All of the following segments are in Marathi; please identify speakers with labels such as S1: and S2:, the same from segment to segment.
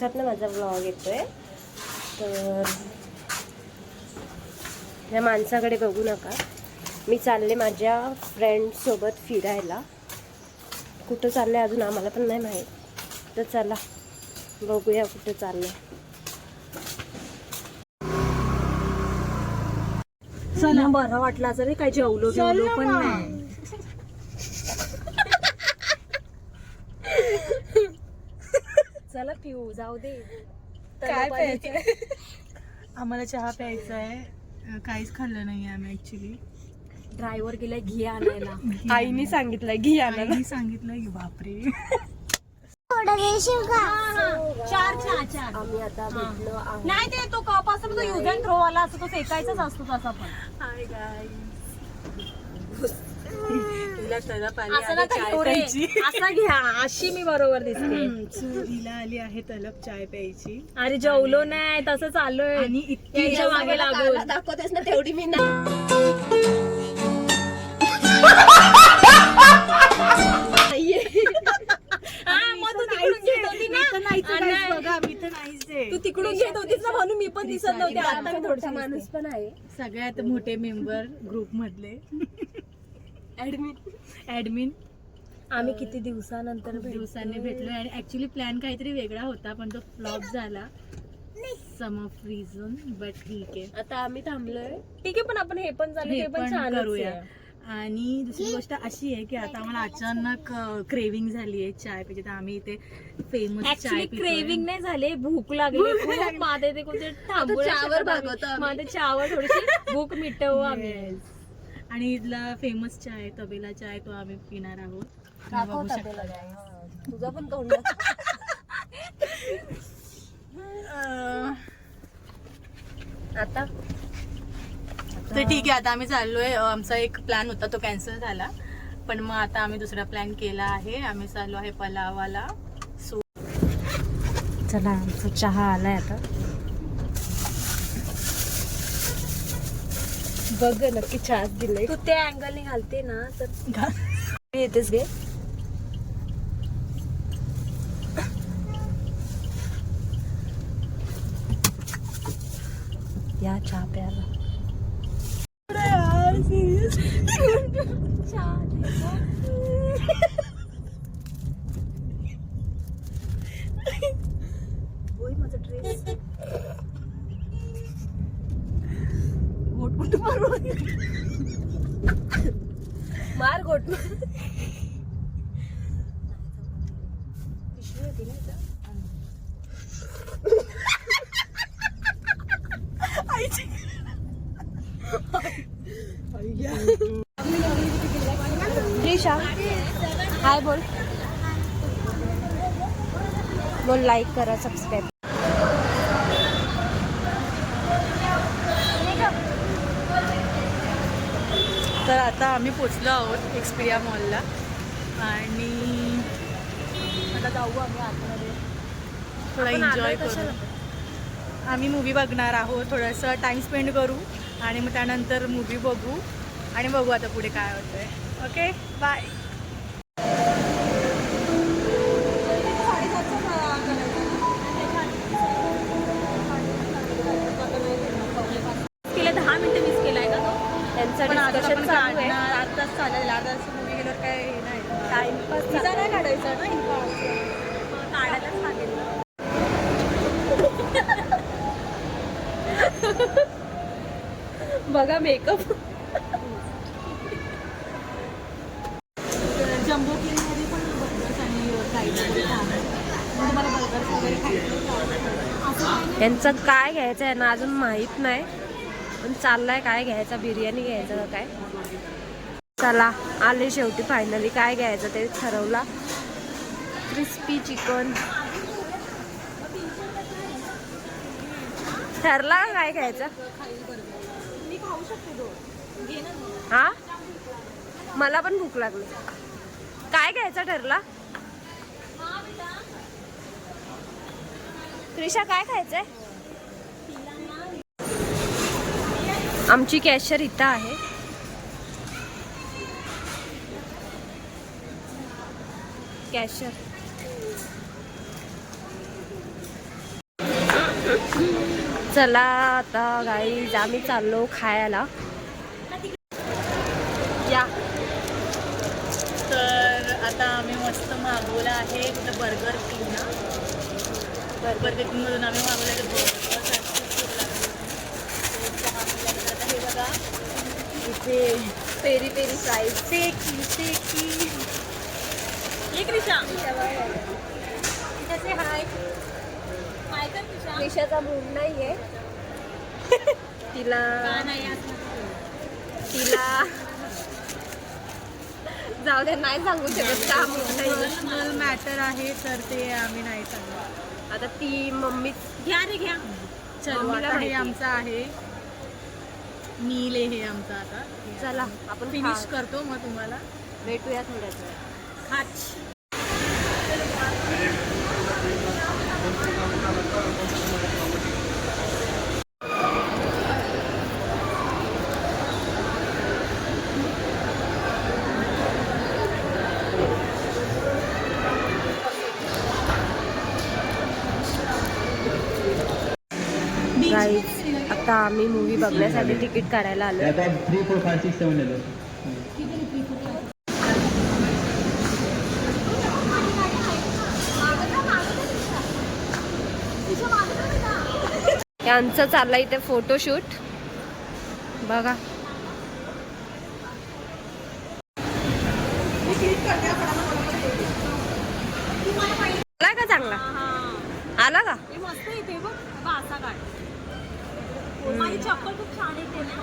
S1: दिवसातनं माझा व्लॉग येतोय. तर या माणसाकडे बघू नका. मी चालले माझ्या फ्रेंड्ससोबत फिरायला. कुठं चाललंय अजून आम्हाला पण नाही माहीत. तर चला बघूया कुठं चाललंय. चला बरं वाटलं जरी काही जेवलो पण नाही. चला पिऊ जाऊ दे.
S2: काय प्यायचं? आम्हाला चहा प्यायचा आहे. काहीच खाल्लं नाही आम्ही ऍक्च्युली.
S1: ड्रायव्हर गेलाय घी आणायला. आईने सांगितलंय घी आणायला.
S2: आईने सांगितलंय की बापरे.
S1: चार आम्ही आता भेटलो आहोत.
S3: नाही ते तो कप असतो तो युज अँड थ्रो वाला असतो, तो फेकायचाच असतो तसा पण.
S2: Hi guys. हिला तलप आली
S3: असं
S2: आहे
S3: नका
S2: चाय
S3: करू रे.
S2: प्यायची.
S3: असं घ्या, अशी मी बरोबर दिसते.
S2: So, हिला आली आहे तलप चाय प्यायची.
S3: अरे जेवलो नाही तसं चाललोय
S2: आणि इतकी
S3: याच्या मागे लागून.
S1: दाखवतेस ना तेवढी मी ना.
S3: तू तिकडून घेत होतीस ना म्हणून मी पण दिसत नव्हते. आता मी थोडसा
S1: माणूस पण आहे.
S2: सगळ्यात मोठे मेंबर ग्रुप मधले ऍडमिन.
S3: आम्ही किती दिवसानंतर
S2: दिवसांनी भेटलो आणि ऍक्च्युली प्लॅन काहीतरी वेगळा होता पण तो फ्लॉप झाला. सम ऑफ रिझन बट ठीक आहे.
S1: आता आम्ही थांबलोय.
S3: ठीक आहे पण आपण हे पण झालं
S2: हे
S3: ते पण
S2: पण
S3: छान
S2: करूया. आणि दुसरी गोष्ट अशी आहे की आता आम्हाला अचानक क्रेविंग झाली आहे चाय पाहिजे. तर आम्ही इथे फेमस चाय
S3: ऍक्च्युली
S2: पितोय.
S3: क्रेविंग नाही झाले, भूक लागली खूप. माझे ते कोणते
S1: चहावर भागवतो आम्ही.
S3: माझे चहावर थोडीशी भूक मिटवू आम्ही.
S2: आणि इथला फेमस चाय तबेला चाय तो आम्ही पिणार आहोत. तुम्ही बघू शकता.
S1: तुझा पण तोंड. आता
S2: तर ठीक आहे आता आम्ही चाललोय. आमचा एक प्लॅन होता तो कॅन्सल झाला पण मग आता आम्ही दुसरा प्लॅन केला आहे. आम्ही चाललो आहे पलावाला. सो
S1: चला आमचा चहा आलाय आता. बघ नक्की चहा दिलंय.
S3: तू त्या अँगलने घालते ना तर
S1: येतेस गे. या चहा प्यायला. माझा ड्रेस घोट मार घोट पिशवी होती ना. त्रिशा हाय बोल. बोल लाईक करा सबस्क्राईब.
S2: तर आता आम्ही पोचलो आहोत एक्सपिरिया मॉलला आणि आता जाऊ आम्ही आतमध्ये थोडा एन्जॉय करू. आम्ही मूवी बघणार आहोत. थोडंसं टाइम स्पेंड करू आणि मग त्यानंतर मूवी बघू आणि बघू आता पुढे काय होतंय. Okay bye.
S3: केले 10 मिनिटं मिस केलाय का तो.
S1: त्यांचं
S2: पण आता
S1: डिस्कशन
S2: आपण
S1: चालू आहे.
S2: काढणार. अर्धा तास चालेल. अर्धा तास मूवी गेल्यावर काय हे नाही.
S1: टाइमपास
S2: तिचा नाही काढायचा ना.
S3: काढायलाच लागेल ना.
S1: बघा मेकअप.
S2: जम्बो किंगमध्ये पण बर्गर्स आणि फ्राईड तुम्हाला बर्गर्स वगैरे खायचं.
S1: यांचं काय घ्यायचं आहे ना अजून माहित नाही पण चाललाय काय घ्यायचा. बिर्याणी घ्यायचं का काय. चला आले शेवटी फायनली. काय घ्यायचं ते ठरवला. क्रिस्पी चिकन ठरला. काय घ्यायचं हा. मला पण भूक लागली. काय घ्यायचं ठरला. त्रिशा काय खायचंय. आमची कॅशियर इथं आहे. कॅशियर चला आता गाईज आम्ही चाललो खायला या.
S2: तर आता आम्ही मस्त मागवलं आहे तिथं बर्गर किंग ना. बर्गर किंगमधून आम्ही मागवलं हे बघा इथे
S1: पेरी पेरी फ्राईज.
S2: सेकी एक रिक्षा
S3: त्याचे हाय हाय कर तुझ्या
S1: त्रिशाचा मूड नाहीये. तिला
S3: नाही
S1: तिला जाऊ दे, नाही सांगू शकत का मूड नाही.
S2: पर्सनल मॅटर आहे तर ते आम्ही नाही सांगणार.
S1: आता ती मम्मी
S3: घ्या रे घ्या.
S2: चलो
S1: मम्मीला
S2: आता हे
S1: माहिती.
S2: आमचं आहे मील आहे हे आमचं. आता
S1: चला आपण
S2: फिनिश करतो मग तुम्हाला
S1: भेटूया थोड्याच वेळ.
S3: खाच
S1: गाईज आता आम्ही मूवी बघण्यासाठी तिकीट काढायला आलो.
S4: आता 3, 4, 5, 6, 7 लिहिलं.
S1: यांचं चाललंय इथे फोटोशूट बघा. आला का चांगला? आला का?
S3: हे मस्त येते बघ असा काढ. माझी चप्पल खूप छान येते ना.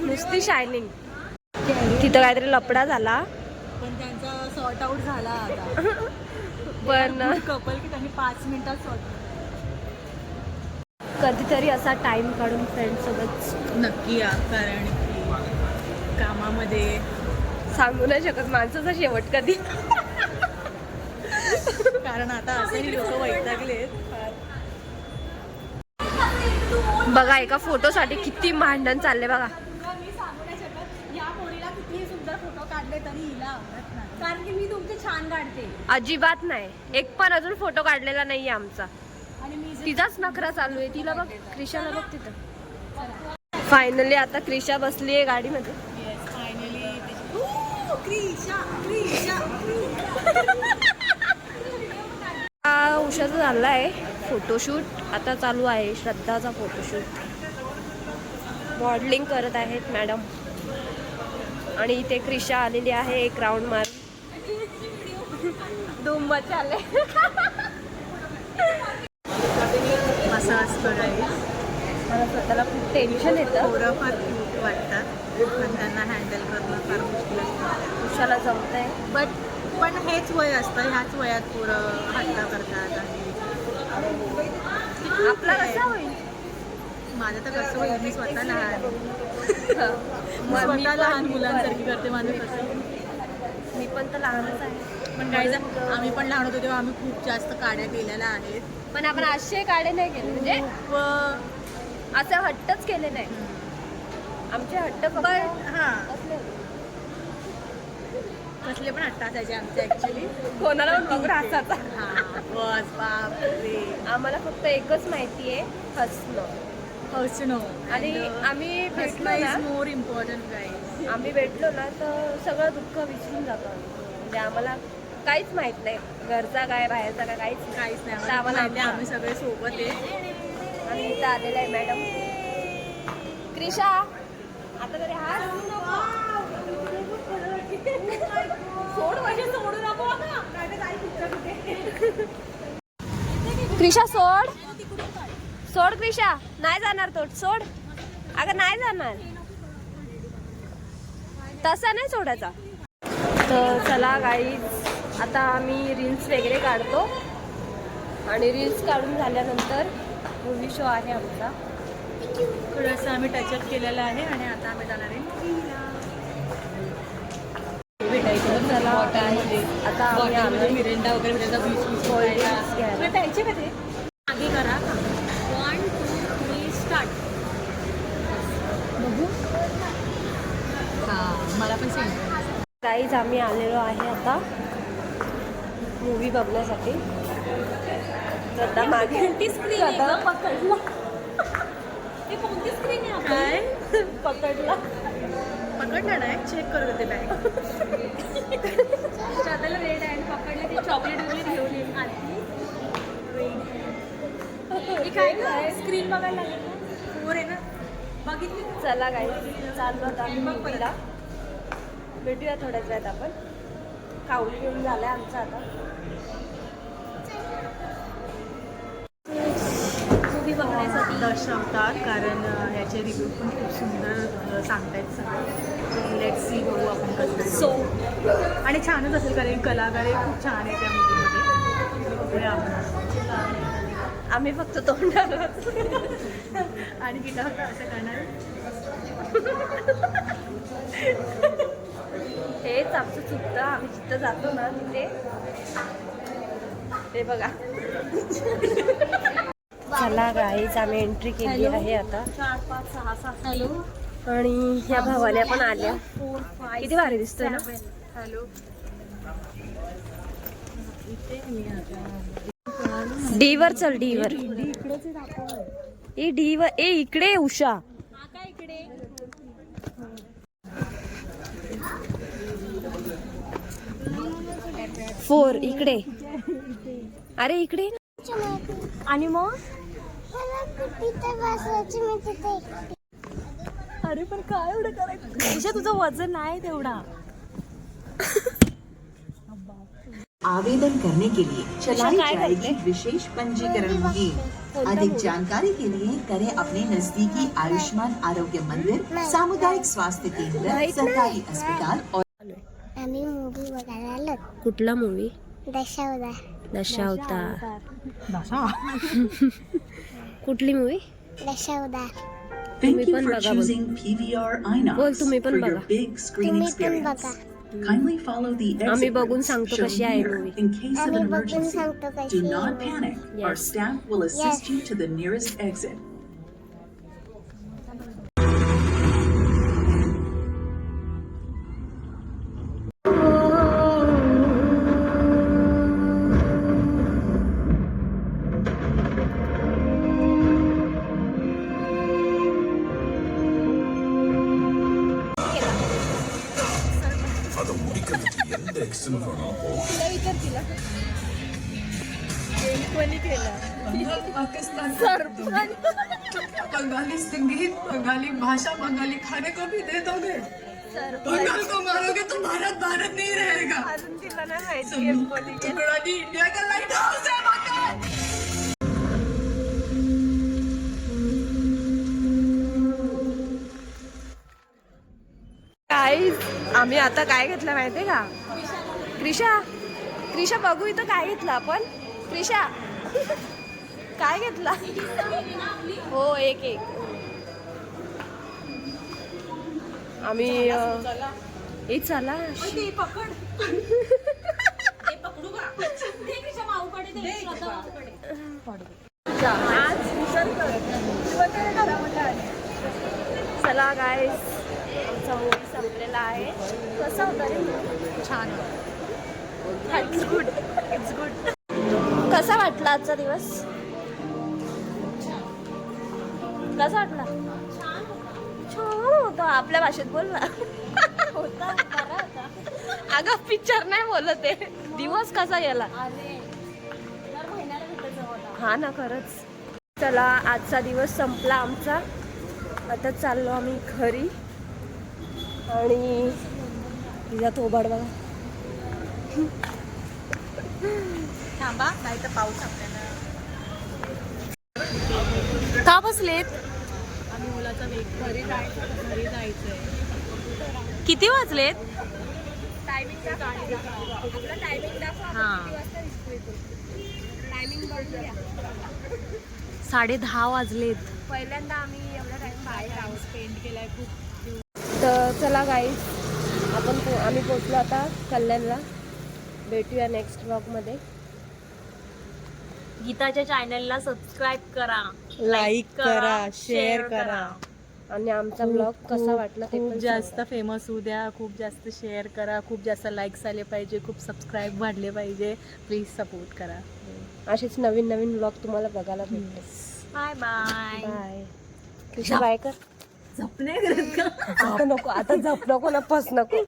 S1: नुसती शायनिंग. तिथं काहीतरी लपडा झाला
S2: पण त्यांचा सॉर्ट आउट झाला आता.
S1: पण
S2: कपल की त्यांनी 5 मिनिटात सॉर्ट
S1: कधीतरी असा टाइम काढून फ्रेंड सोबत
S2: नक्की या. कारण की कामामध्ये
S1: सांगू नाही शकत माणसाचा शेवट कधी.
S2: कारण आता असंही लोक वैतागलेत.
S1: बघा एका फोटोसाठी किती भांडण चालले बघा.
S3: मी सांगू नाही शकत या पोरीला किती सुंदर फोटो काढले तरी हिला आवडत नाही. कारण की मी तुमचे छान काढते
S1: अजिबात नाही. एक पण अजून फोटो काढलेला नाहीये आमचा.
S3: आणि मी
S1: तिचाच नखरा चालू आहे. तिला बघ, क्रिशाला बघ तिथं. फायनली आता क्रिशा बसली आहे गाडीमध्ये.
S2: फायनली
S1: उशाचं झालं आहे फोटोशूट. आता चालू आहे श्रद्धाचा फोटोशूट. मॉडेलिंग करत आहेत मॅडम. आणि इथे क्रिशा आलेली आहे एक राऊंड मार. दुंब चालले.
S2: असं असतं काही.
S1: मला स्वतःला खूप टेन्शन येतं.
S2: पोरं फार क्यूट वाटतात पण त्यांना हँडल करणं फार मुश्किल असतं.
S1: उशाला जमतंय.
S2: पण हेच वय असतं. ह्याच वयात पोरं हट्टा करतात. आणि
S1: आपला कसा होईल?
S2: माझं तर कसं होईल. मी स्वतः लहान
S1: मी
S2: स्वतः लहान
S1: पण-
S2: मुलांसारखी करते. माझं कसं
S1: मी पण तर लहानच आहे.
S2: पण काही आम्ही पण लहान होतो तेव्हा आम्ही खूप जास्त काड्या केलेल्या आहेत.
S1: पण आपण असे काढे नाही केले. म्हणजे
S2: खूप
S1: असं हट्टच केले नाही. आमचे हट्ट
S2: पण हां
S1: कसले?
S2: कसले पण हट्ट असायचे आमचे ॲक्च्युली.
S1: कोणाला पण बघून हसायचा.
S2: हां बस बापरे.
S1: आम्हाला फक्त एकच माहिती आहे, हसणं.
S2: हसणं.
S1: आणि आम्ही भेटलो
S2: हसणं
S1: ना
S2: इज मोर इम्पॉर्टंट गाईज.
S1: आम्ही भेटलो ना तर सगळं दुःख विसरून जातो आम्ही. म्हणजे आम्हाला काहीच माहित नाही घरचा काय बाहेरचा काय काहीच नाही.
S2: काहीच नाही
S1: आता
S2: आम्हाला
S1: आम्हाला
S2: माहिती आहे, आम्ही सगळे सोबत आहे.
S1: आणि इथं आलेलं आहे मॅडम क्रिशा. आता तरी हा सोड म्हणजे सोडू नको. क्रिशा सोड. सोड क्रिशा. नाही जाणार तो. सोड. अगं नाही जाणार. तसा नाही सोडायचा. तर चला गाईज आता आम्ही रील्स वगैरे काढतो. आणि रील्स काढून झाल्यानंतर मूवी शो आहे आमचा.
S2: थोडंसं आम्ही टचअप केलेलं आहे आणि आता आम्ही जाणार आहे भेटायचं.
S1: चला आता आम्ही आलोय
S2: मिरेंडा वगैरे त्याचा
S1: कोल्ड ड्रिंक्स घ्यायला.
S3: प्यायचे का ते आगे करा. 1, 2, 3 स्टार्ट.
S2: बघू. हां मला पण सेम.
S1: गाईज आम्ही आलेलो आहे आता मूवी बघण्यासाठी. श्रद्धा मागे श्रद्धा
S3: पकडला हे कोणती स्क्रीन आहे
S2: काय
S1: पकडला.
S2: पकडलं नाही चेक करत होते बॅग.
S3: श्रद्धाला रेड आहे पकडले ते चॉकलेट वगैरे घेऊन येईल हे काय स्क्रीन बघायला लागेल ना फोर आहे ना बघितली
S1: चला काही चाललो आता आम्ही मुंबईला. भेटूया थोड्याच वेळात आपण. काऊल घेऊन झालाय आमचा आता.
S3: मूवी बघण्यासाठी
S2: दर्शवतात कारण ह्याचे रिव्ह्यू पण खूप सुंदर सांगतायत सगळे. लेट्स सी बघू आपण कसं
S3: सो
S2: आणि छानच असेल कारण कलाकारही खूप छान आहे त्या मूवीमध्ये. बघूया आपण.
S1: आम्ही फक्त तोंडाला
S2: आणि गीता होता असं करणार.
S1: हेच आमचं चुकतं. आम्ही जिथं जातो ना तिथे ते बघा. चला गाईच आम्ही एंट्री केली आहे आता.
S3: 4 5 6 7 हॅलो
S1: आणि ह्या भावाल्या पण आल्या.
S3: 4 5
S1: किती भारी दिसतोय ना.
S2: हॅलो
S1: डी वर चल. डी वर ए डी वर. ए इकडे उषा.
S3: हा काय इकडे
S1: 4 इकडे. अरे इकडे. आणि मग
S3: अरे पण काय एवढं करायचं तुझं वजन नाही तेवढा.
S5: आवेदन करने के लिए चलाई जाएगी विशेष पंजीकरण मुहिम। अधिक जानकारी के लिए करें अपने नजदीकी आयुष्मान आरोग्य मंदिर, सामुदायिक स्वास्थ्य केंद्र, सरकारी अस्पताल और
S6: आम्ही मूवी बघायला आलो.
S1: कुठला मूवी.
S6: दशावतार.
S1: कुठली मूवी.
S6: दशावतार.
S5: Thank
S1: तुम्ही
S5: you
S1: पण
S5: for
S1: बघा बोल.
S5: choosing PVR
S1: बोल तुम्ही
S5: INOX
S1: पण
S5: for your
S1: बघा.
S5: big screen
S6: तुम्ही पण
S5: experience.
S6: बघा.
S5: Kindly follow the
S1: आम्ही
S5: exit
S1: बघून
S5: routes
S1: सांगतो
S5: shown
S1: कशी आहे
S5: here
S1: movie.
S5: in case of
S6: आम्ही
S5: an
S6: बघून
S5: emergency.
S6: सांगतो
S5: Do
S6: कशी
S5: not
S6: आहे.
S5: panic. Our
S1: Yes.
S5: staff will assist
S6: Yes.
S5: you to the nearest exit.
S2: Bengali संगीत, बंगाली भाषा, बंगाली खाने को भी दे दोगे. बंगाल को मारोगे तो भारत भारत नहीं रहेगा.
S1: अजून तिला नाही माहिती.
S2: टुकड़ा इंडिया का लाइट हाउस है बंगाल.
S1: गाईज आम्ही आता काय घेतलं माहितीये का. क्रिशा क्रिशा बघू इथं काय घेतलं आपण. क्रिशा काय घेतला. हो एक एक. आम्ही हे चला
S3: ते पकड ते पकडू का दे तिच्या माऊकडे दे श्रद्धा माऊकडे.
S1: चला गाईज आमचा मूवी संपलेला आहे. कसा होता रे.
S2: छान.
S1: It's good. It's good. कसा वाटला आजचा दिवस. कसा वाटला. छान होता. आपल्या भाषेत बोल ना.
S3: होता बरा होता.
S1: अगं पिक्चर नाही बोलत आहे. दिवस कसा गेला.
S3: अरे दर महिन्याला भेटायचं होता.
S1: हा ना खरंच. चला आजचा दिवस संपला आमचा. आता चाललो आम्ही घरी. आणि तिचा थोबाड बघा.
S2: थांबा नाही तर पाऊस आपल्याला.
S1: का बसलेत.
S2: आम्ही मुलाचा वेग घरी जायचंय.
S1: किती वाजलेत.
S2: हां
S1: 10:30 वाजलेत.
S3: पहिल्यांदा आम्ही एवढा टाइम बाहेर आहोत.
S2: स्पेंड केलाय खूप.
S1: तर चला गाईज आम्ही पोचलो आता कल्याणला. भेटूया नेक्स्ट ब्लॉगमध्ये.
S3: गीताच्या चॅनलला सबस्क्राईब करा,
S2: लाईक करा, शेअर करा.
S1: आणि आमचा ब्लॉग कसा वाटला ते
S2: खूप
S1: पण
S2: जास्त फेमस होऊ द्या. खूप जास्त शेअर करा. खूप जास्त लाईक्स आले पाहिजे. खूप सबस्क्राईब वाढले पाहिजे. प्लीज सपोर्ट करा.
S1: असेच नवीन नवीन ब्लॉग तुम्हाला बघायला भेटते.
S2: Bye bye.
S1: बाय. तुझ्या बाय कर.
S2: झोपणे करत का?
S1: आता नको, आता झोप नको ना, फस नको.